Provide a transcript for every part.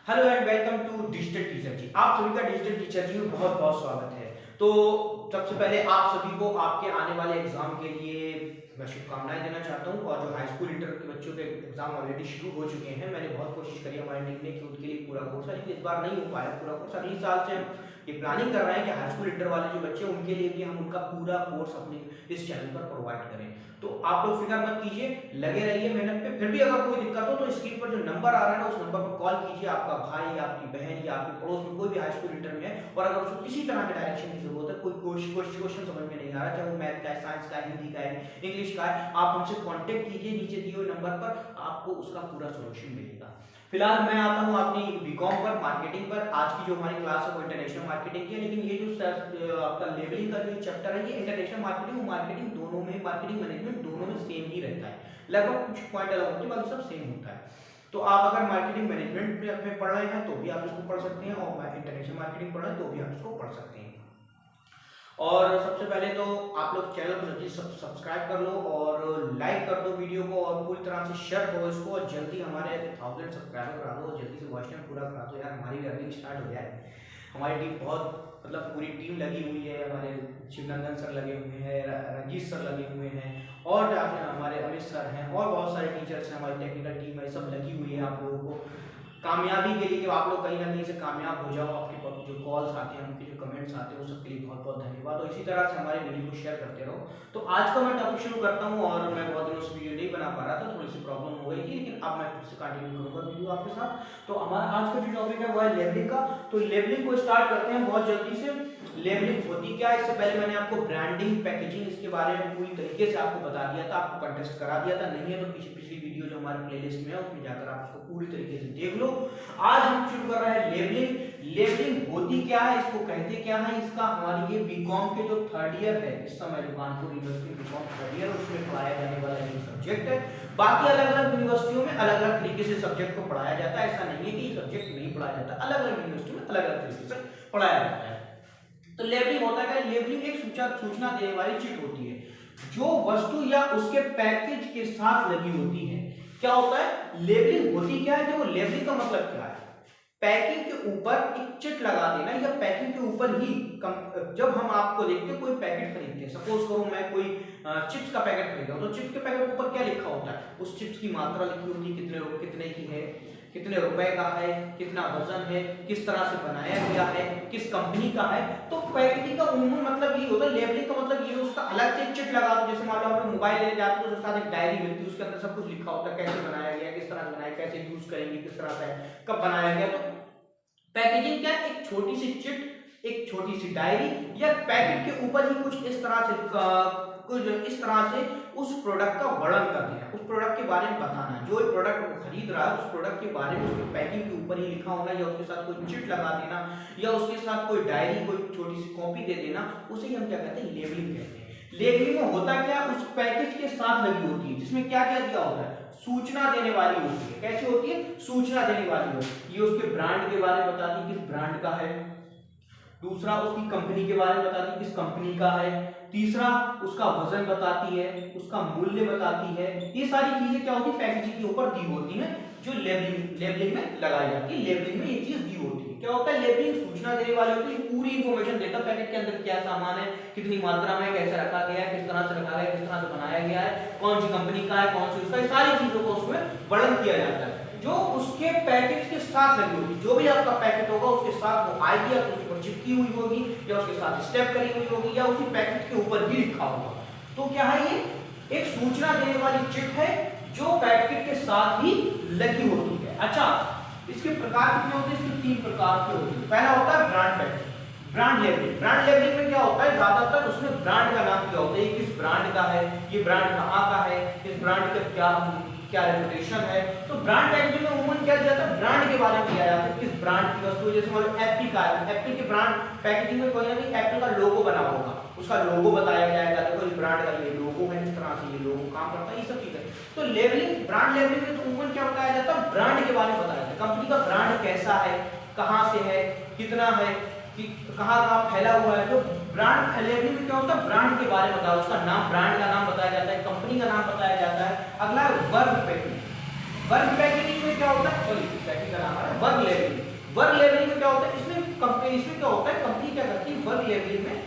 Hello and welcome to digital teacher ji. आप सभी का डिजिटल टीचर जी में बहुत बहुत स्वागत है। तो सबसे पहले आप सभी को आपके आने वाले एग्जाम के लिए मैं शुभकामनाएं देना चाहता हूं। और जो हाई स्कूल इंटर के बच्चों के एग्जाम ऑलरेडी शुरू हो चुके हैं, मैंने बहुत कोशिश करी हमारे टीम ने कि उनके लिए पूरा कोर्स है, लेकिन इस बार नहीं हो पाया पूरा कोर्स। अगले साल से हम ये प्लानिंग कर रहे हैं कि हाई स्कूल इंटर वाले जो बच्चे उनके लिए भी हम उनका पूरा कोर्स अपने इस चैनल पर प्रोवाइड करें। तो आप लोग फिक्र मत कीजिए, लगे रहिए मेहनत पे। फिर भी अगर कोई दिक्कत हो तो स्क्रीन पर जो नंबर आ रहा है ना, उस नंबर पर कॉल कीजिए। आपका भाई या आपकी बहन या आपके पड़ोस में कोई भी हाई स्कूल इंटर में है और अगर उसको किसी तरह के डायरेक्शन की जरूरत है, कोई क्वेश्चन समझ में नहीं आ रहा, चाहे वो मैथ का है, साइंस का है, हिंदी का है, इंग्लिश का है, आप हमसे कांटेक्ट कीजिए नीचे दिए हुए नंबर पर, आपको उसका पूरा सॉल्यूशन मिलेगा। फिलहाल मैं आता हूं अपनी बीकॉम पर, मार्केटिंग पर। आज की जो हमारी क्लास है वो इंटरनेशनल मार्केटिंग की है, लेकिन ये जो आपका लेबलिंग का जो चैप्टर है, ये इंटरनेशनल मार्केटिंग और मार्केटिंग दोनों में, मार्केटिंग मैनेजमेंट दोनों में सेम ही रहता है। लगभग कुछ पॉइंट अलग होते हैं, बाकी सब सेम होता है। तो आप अगर मार्केटिंग मैनेजमेंट में पढ़ रहे हैं तो भी आप इसको पढ़ सकते हैं, और इंटरनेशनल मार्केटिंग पढ़ रहे हैं तो भी आप इसको पढ़ सकते हैं। और सबसे पहले तो आप लोग चैनल को जल्दी सब्सक्राइब कर लो और लाइक कर दो वीडियो को, और पूरी तरह से शेयर करो इसको, और जल्दी हमारे 1000 सब्सक्राइबर करा दो, जल्दी से वॉच टाइम पूरा करा दो यार, हमारी भी अर्निंग स्टार्ट हो जाए। हमारी टीम बहुत, मतलब पूरी टीम लगी हुई है। हमारे शिवनंदन सर लगे हुए हैं, रंजीत सर लगे हुए हैं, और हमारे अमित सर हैं, और बहुत सारे टीचर्स हैं, हमारी टेक्निकल टीम है, सब लगी हुई है आप लोगों को कामयाबी के लिए कि आप लोग कहीं ना कहीं से कामयाब हो जाओ। आपके जो कॉल्स आते हैं, उनके जो कमेंट्स आते हैं, वो सबके लिए बहुत बहुत धन्यवाद। और इसी तरह से हमारे वीडियो को शेयर करते रहो। तो आज का मैं टॉपिक शुरू करता हूं, और मैं बहुत दिनों से वीडियो नहीं बना पा रहा था, थोड़ी सी प्रॉब्लम हो गई थी, लेकिन अब मैं फिर से कंटिन्यू करूंगा वीडियो आपके साथ। तो हमारा आज का जो टॉपिक है वो है लेबलिंग का। तो लेबलिंग को स्टार्ट करते हैं बहुत जल्दी से। लेबलिंग होती क्या है, इससे पहले मैंने आपको ब्रांडिंग, पैकेजिंग, इसके बारे में पूरी तरीके से आपको बता दिया था, आपको कंटेस्ट करा दिया था। नहीं है तो पिछली वीडियो जो हमारे प्लेलिस्ट में है उसमें जाकर आप उसको पूरी तरीके से देख लो। आज हम शुरू कर रहे हैं लेबलिंग। लेबलिंग होती क्या है, इसको कहते क्या है, इसका हमारी ये बीकॉम के जो थर्ड ईयर है, इस समय जो Kanpur university BCom third year, उसमें पढ़ाया जाने वाला ये सब्जेक्ट है। बाकी अलग अलग यूनिवर्सिटियों में अलग अलग तरीके से सब्जेक्ट को पढ़ाया जाता है। ऐसा नहीं है कि सब्जेक्ट नहीं पढ़ाया जाता, अलग अलग यूनिवर्सिटी में अलग अलग तरीके से पढ़ाया जाता है। तो लेबलिंग होता है, लेबलिंग एक सूचना देने वाली चिट होती है जो वस्तु या उसके पैकेज के साथ लगी होती है। क्या होता है लेबलिंग होती क्या है, देखो लेबलिंग का मतलब क्या है, पैकिंग के ऊपर एक चिट लगा देना, या पैकिंग के ऊपर ही जब हम आपको देखते हैं कोई पैकेट खरीदते हैं, सपोज करो मैं कोई चिप्स का पैकेट खरीदा हूं, तो चिप्स के पैकेट के ऊपर क्या लिखा होता है, उस चिप्स की मात्रा लिखी होती है, कितने की है, कितने रुपए का है, कितना वजन है, किस तरह से बनाया गया है, किस कंपनी का है। तो पैकेजिंग का उन्मूलन मतलब ये होता है, लेबलिंग का मतलब ये उसका अलग से चिट लगा दो। जैसे मान लो आप मोबाइल लेने जाते हो तो उसके साथ एक डायरी मिलती है, उसके अंदर सब कुछ लिखा होता है, कैसे बनाया गया, किस तरह से बनाया, कैसे यूज करेंगे, किस तरह से कब बनाया गया। तो पैकेजिंग क्या है, एक छोटी सी चिट, एक छोटी सी डायरी, या पैकेट के ऊपर ही कुछ इस तरह से उस प्रोडक्ट का वर्णन कर देना, उस प्रोडक्ट के बारे में बताना। जो प्रोडक्ट वो खरीद रहा है उस प्रोडक्ट के बारे में उसके पैकिंग के ऊपर ही लिखा होना, या उसके साथ कोई चिट लगा देना, या उसके साथ कोई डायरी, कोई छोटी सी कॉपी दे देना, उसे हम क्या कहते हैं, लेबलिंग कहते हैं। लेबलिंग में होता क्या, उस पैकेज के साथ लगी होती है, जिसमें क्या क्या दिया होता है, सूचना देने वाली होती है। कैसी होती है, सूचना देने वाली होती है। ये उसके ब्रांड के बारे में बताती है, किस ब्रांड का है। दूसरा उसकी कंपनी के बारे में बताती है, किस कंपनी का है। तीसरा उसका वजन बताती है, उसका मूल्य बताती है। ये सारी चीजें क्या होती है, पैकेजिंग के ऊपर दी होती हैं, जो लेबलिंग में लगाई जाती है। लेबलिंग में ये चीज दी होती है। क्या होता है, लेबलिंग सूचना देने वाली होती है, पूरी इंफॉर्मेशन देता है, पैकेट के अंदर क्या सामान है, कितनी मात्रा में, कैसे रखा गया है, किस तरह से रखा गया है, किस तरह से बनाया गया है, कौन सी कंपनी का है, कौन सी उसका, सारी चीजों को उसमें वर्णन किया जाता है, जो उसके पैकेज के साथ लगी होगी। जो भी आपका पैकेट होगा उसके साथ वो आएगी, या उसके ऊपर चिपकी हुई होगी, या उसके साथ स्टेप करी हुई होगी, या उसी पैकेट के ऊपर भी लिखा होगा। तो क्या है, ये एक सूचना देने वाली चिट है जो पैकेट के साथ ही लगी होती है। अच्छा, इसके प्रकार कितने होते हैं, इसके 3 प्रकार के होते हैं। पहला होता है brand packaging, brand labelling. Brand labelling में क्या होता है, ज्यादातर उसमें ब्रांड का नाम दिया होता है, किस ब्रांड का है, ये ब्रांड कहाँ का है, इस ब्रांड का क्या रेपुटेशन है। तो ब्रांड पैकेजिंग में उम्मन क्या दिया जाता है, ब्रांड के बारे में दिया जाता है, किस ब्रांड की वस्तु। जैसे मान लो एप्पल का है, एप्पल के ब्रांड पैकेजिंग में कोई ना कोई एप्पल का लोगो बना होगा, उसका लोगो बताया जाएगा, देखो इस ब्रांड का ये लोगो है, इस तरह से ये लोगो काम करता है, ये सब चीजें। तो लेबलिंग, ब्रांड लेबलिंग में तो उम्मन क्या बताया जाता है, ब्रांड के बारे में बताया जाता है, कंपनी का ब्रांड कैसा है, कहाँ से है, कितना है, कि कहाँ फैला हुआ है। तो ब्रांड लेबलिंग में क्या होता है, ब्रांड के बारे में बताया, उसका नाम, ब्रांड का नाम बताया जाता है, कंपनी का नाम बताया जाता है। अगला है वर्ग पैकेजिंग। वर्ग पैकेजिंग में क्या होता है, सॉरी पैकेजिंग का नाम है वर्क लेवलिंग। वर्क लेवलिंग में क्या होता है, इसमें क्या होता है, कंपनी क्या करती है, वर्क लेवलिंग में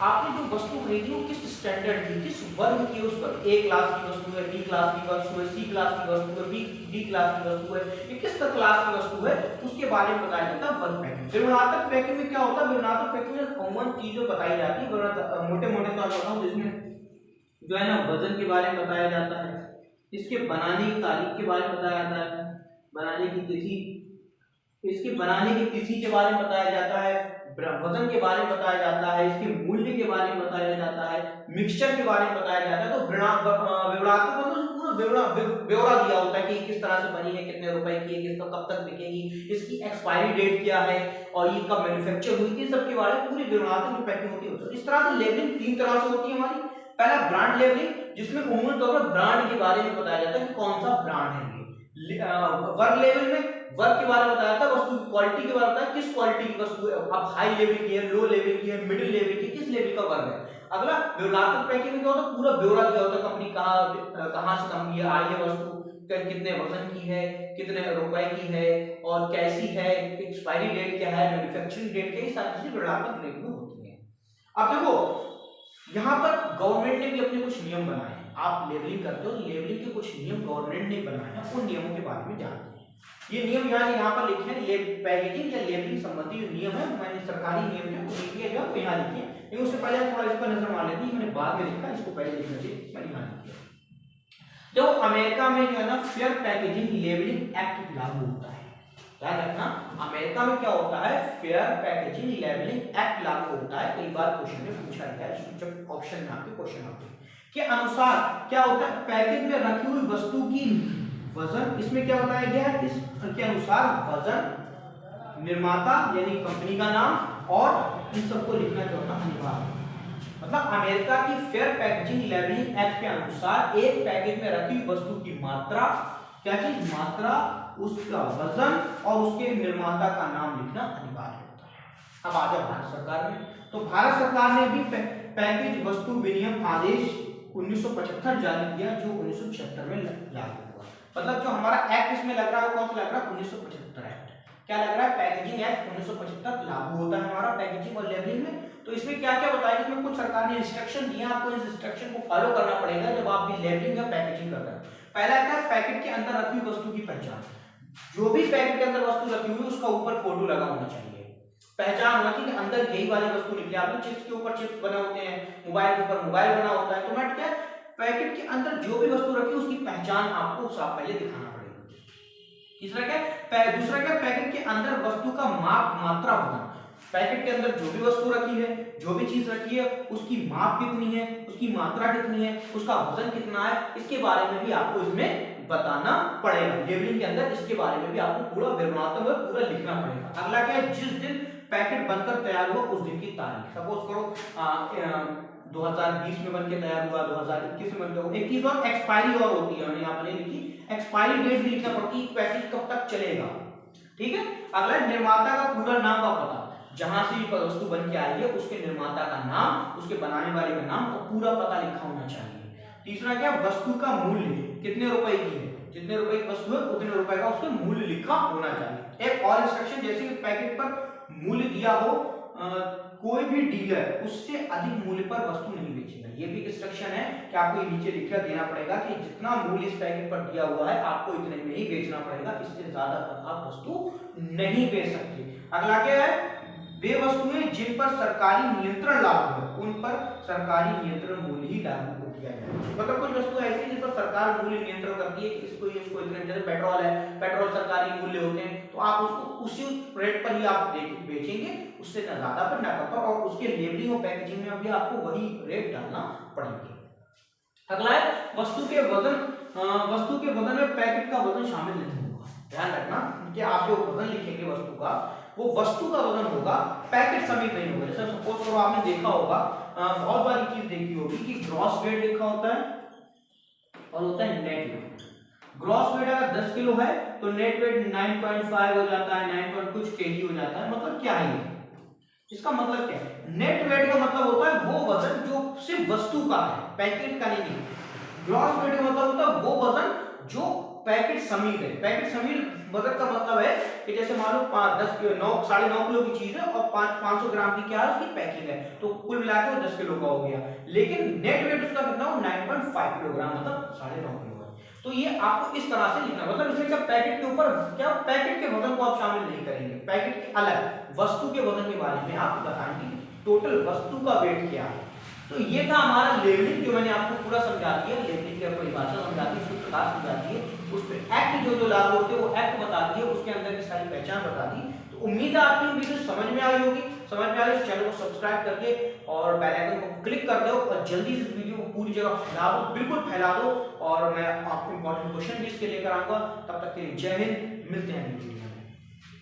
आपने जो वस्तु खरीदी वो किस स्टैंडर्ड की, किस वर्ग की, उस पर ए क्लास की वस्तु है, बी क्लास की वस्तु है, सी क्लास की वस्तु है, डी क्लास की वस्तु है, ये किस क्लास की वस्तु है, उसके बारे में बताया जाता है वर्क पैकिंग। विवरणात्मक पैकिंग में क्या होता है, विवरणात्मक पैकिंग में कॉमन चीजें बताई जाती है, मोटे मोटे तौर पर बताऊं, जिसमें जो है ना वजन के बारे में बताया जाता है, इसके बनाने की तारीख के बारे में बताया जाता है, बनाने की तिथि, इसके बनाने की तिथि के बारे में बताया जाता है, वजन के बारे में बताया जाता है, इसके मूल्य के बारे में बताया जाता है, मिक्सचर के बारे में बताया जाता है। तो विवरणात्मक मतलब पूरा ब्यौरा दिया होता है कि किस तरह से बनी है, कितने रुपए की है, किस कब तक बिकेगी, इसकी एक्सपायरी डेट क्या है और ये कब मैन्युफैक्चर हुई थी, सब के बारे में पूरी विवरणात्मक पैकिंग होती है। इस तरह से लेबलिंग तीन तरह से होती है हमारी। पहला ब्रांड लेबलिंग, जिसमें उम्मीद तौर पर ब्रांड के बारे में बताया जाता है कि कौन सा ब्रांड है ये। वर्क लेवल में वर्क के बारे में बताया जाता है, वस्तु की क्वालिटी के बारे में बताया किस क्वालिटी की वस्तु है, अब हाई लेवल की है, लो लेवल की है, मिडिल लेवल की, किस लेवल का वर्क है। अगला विवरणात्मक पैकिंग में क्या होता है, पूरा ब्यौरा दिया होता है, कंपनी कहां से कंपनी आई है, वस्तु कितने वजन की है, कितने रुपए की है और कैसी है, एक्सपायरी डेट क्या है, मैन्युफैक्चरिंग डेट क्या है, सारी चीजें विवरणात्मक लेवल में होती है। अब देखो यहाँ पर गवर्नमेंट ने भी अपने कुछ नियम बनाए हैं। आप लेबलिंग करते हो, लेबलिंग के कुछ नियम गवर्नमेंट ने बनाए हैं, उन नियमों के बारे में जानते हैं। ये नियम यहाँ पर लिखे हैं, पैकेजिंग या लेबलिंग संबंधी जो नियम है, मैंने सरकारी नियम है वो लिखे जो यहाँ लिखे हैं, लेकिन उससे पहले थोड़ा इस पर नजर मार लेते हैं, मैंने बाद में लिखा, इसको पहले लिखना चाहिए, मैंने यहाँ लिखा। जब अमेरिका में जो है ना फेयर पैकेजिंग लेबलिंग एक्ट लागू होता है, ध्यान रखना, अमेरिका में क्या होता है, फेयर पैकेजिंग लेबलिंग एक्ट लागू होता है। कई बार क्वेश्चन में पूछा गया है, जब ऑप्शन में आपके क्वेश्चन आते हैं के अनुसार क्या होता है, पैकेज में रखी हुई वस्तु की वजन, इसमें क्या बताया गया है, इसके अनुसार वजन, निर्माता यानी कंपनी का नाम और इन सबको लिखना जो होता है अनिवार्य। मतलब अमेरिका की फेयर पैकेजिंग लेबलिंग एक्ट के अनुसार एक पैकेज में रखी वस्तु की मात्रा, क्या चीज, मात्रा, उसका वजन और उसके निर्माता का नाम लिखना अनिवार्य होता है। अब आ जाओ भारत सरकार में, तो भारत सरकार ने भी पैकेज वस्तु विनिमय आदेश 1975 जारी किया, जो 1976 में लागू हुआ। मतलब जो हमारा एक्ट इसमें लग रहा है, कौन सा लग रहा है, 1975 एक्ट। क्या लग रहा है, पैकेजिंग एक्ट 1975 लागू होता है हमारा पैकेजिंग और लेबलिंग में। तो इसमें क्या क्या बताया, इसमें कुछ सरकार ने इंस्ट्रक्शन दिए, आपको इस इंस्ट्रक्शन को फॉलो करना पड़ेगा जब आप भी लेबलिंग या पैकेजिंग कर रहे हैं। पहला क्या है, पैकेट के अंदर रखी वस्तु की पहचान, जो भी पैकेट के अंदर वस्तु रखी हुई उसका ऊपर फोटो लगा होना चाहिए, पहचान होना चाहिए कि अंदर यही वाली वस्तु निकली। आपने चिप्स के ऊपर चिप्स बने होते हैं, मोबाइल के ऊपर मोबाइल बना होता है, तो मैं क्या पैकेट के अंदर जो भी वस्तु रखी उसकी पहचान आपको साफ पहले दिखाना पड़ेगा। तीसरा क्या, दूसरा क्या, पैकेट के अंदर वस्तु का माप, मात्रा होना, पैकेट के अंदर जो भी वस्तु रखी है, जो भी चीज रखी है, उसकी माप कितनी है, उसकी मात्रा कितनी है, उसका वजन कितना है, इसके बारे में भी आपको इसमें बताना पड़ेगा। लेबलिंग के अंदर इसके बारे में भी आपको पूरा विवरणात्मक पूरा लिखना पड़ेगा। अगला क्या है, जिस दिन पैकेट बनकर तैयार हुआ उस दिन की तारीख, सपोज करो 2020 में बनके तैयार हुआ, 2021 में बनके, एक चीज और एक्सपायरी और होती है, मैंने यहाँ पर लिखी, एक्सपायरी डेट भी लिखना पड़ती है, पैकेट कब तक चलेगा। ठीक है, अगला निर्माता का पूरा नाम का पता, जहां से वस्तु बन के आई है उसके निर्माता का नाम, उसके बनाने वाले का नाम और पूरा पता लिखा होना चाहिए। तीसरा क्या, वस्तु का मूल्य, कितने रुपए की है, जितने रुपए की वस्तु है उतने रुपए का उसका मूल्य लिखा होना चाहिए। एक और इंस्ट्रक्शन, जैसे कि पैकेट पर मूल्य दिया हो, कोई भी डीलर उससे अधिक मूल्य पर वस्तु नहीं बेचेगा। ये भी इंस्ट्रक्शन है कि आपको ये नीचे लिख कर देना पड़ेगा कि जितना मूल्य इस पैकेट पर दिया हुआ है आपको इतने में ही बेचना पड़ेगा, इससे ज्यादा पर आप वस्तु नहीं बेच सकते। अगला क्या है, वे वस्तुएं जिन पर सरकारी नियंत्रण लागू है उन पर सरकारी नियंत्रण मूल्य ही लागू किया जाए। मतलब कुछ वस्तु ऐसी है जिस पर सरकार मूल्य नियंत्रण करती है कि इसको इतने, जैसे पेट्रोल है, पेट्रोल सरकारी मूल्य होते हैं, तो आप उसको उसी रेट पर ही आप बेचेंगे, उससे ना ज्यादा पर ना कम पर, और उसके लेबलिंग और पैकेजिंग में भी आपको वही रेट डालना पड़ेगा। अगला है वस्तु के वजन, वस्तु के वजन में पैकेट का वजन शामिल नहीं होगा। ध्यान रखना कि आप जो वजन लिखेंगे वस्तु का, वो वस्तु का वजन होगा, पैकेट समेत नहीं होगा। जैसे सपोज करो आपने देखा होगा, बहुत बारी चीज देखी होगी कि ग्रॉस वेट लिखा होता है और होता है नेट वेट। ग्रॉस वेट अगर 10 किलो है तो नेट वेट 9.5 हो जाता है, 9 कुछ केजी हो जाता है। मतलब क्या है, इसका मतलब क्या है, नेट वेट का मतलब होता है वो वजन जो सिर्फ वस्तु का है, पैकेट का नहीं। ग्रॉस वेट का मतलब होता है वो वजन जो पैकेट समील है। पैकेट समील वजन का मतलब है कि जैसे मान लो 9.5 किलो की चीज है और 500 ग्राम की क्या है उसकी पैकिंग है, तो कुल मिला के वो 10 किलो का हो गया, लेकिन नेट वेट उसका कितना हो 9.5 किलोग्राम, मतलब 9.5 किलो है। तो ये आपको इस तरह से लिखना, मतलब इसलिए क्या पैकेट के ऊपर क्या पैकेट के वजन को आप शामिल नहीं करेंगे, पैकेट के अलग वस्तु के वजन के बारे में आप बताएंगे, टोटल वस्तु का वेट क्या है। तो ये था हमारा लेबलिंग, जो मैंने आपको पूरा समझा दिया, लेबलिंग की परिभाषा समझा दी, उसकी प्रकार समझा दी, उस पे एक्ट जो लागू होते हैं वो एक्ट बता दिए, उसके अंदर की सारी पहचान बता दी। तो उम्मीद है आपकी वीडियो समझ में आई होगी। समझ में आई तो चैनल को सब्सक्राइब करके और बेल आइकन को क्लिक कर दो और जल्दी से इस वीडियो को पूरी जगह फैला दो, बिल्कुल फैला दो। और मैं आपको इंपॉर्टेंट क्वेश्चन भी इसके लेकर आऊंगा। तब तक के लिए जय हिंद, मिलते हैं वीडियो में।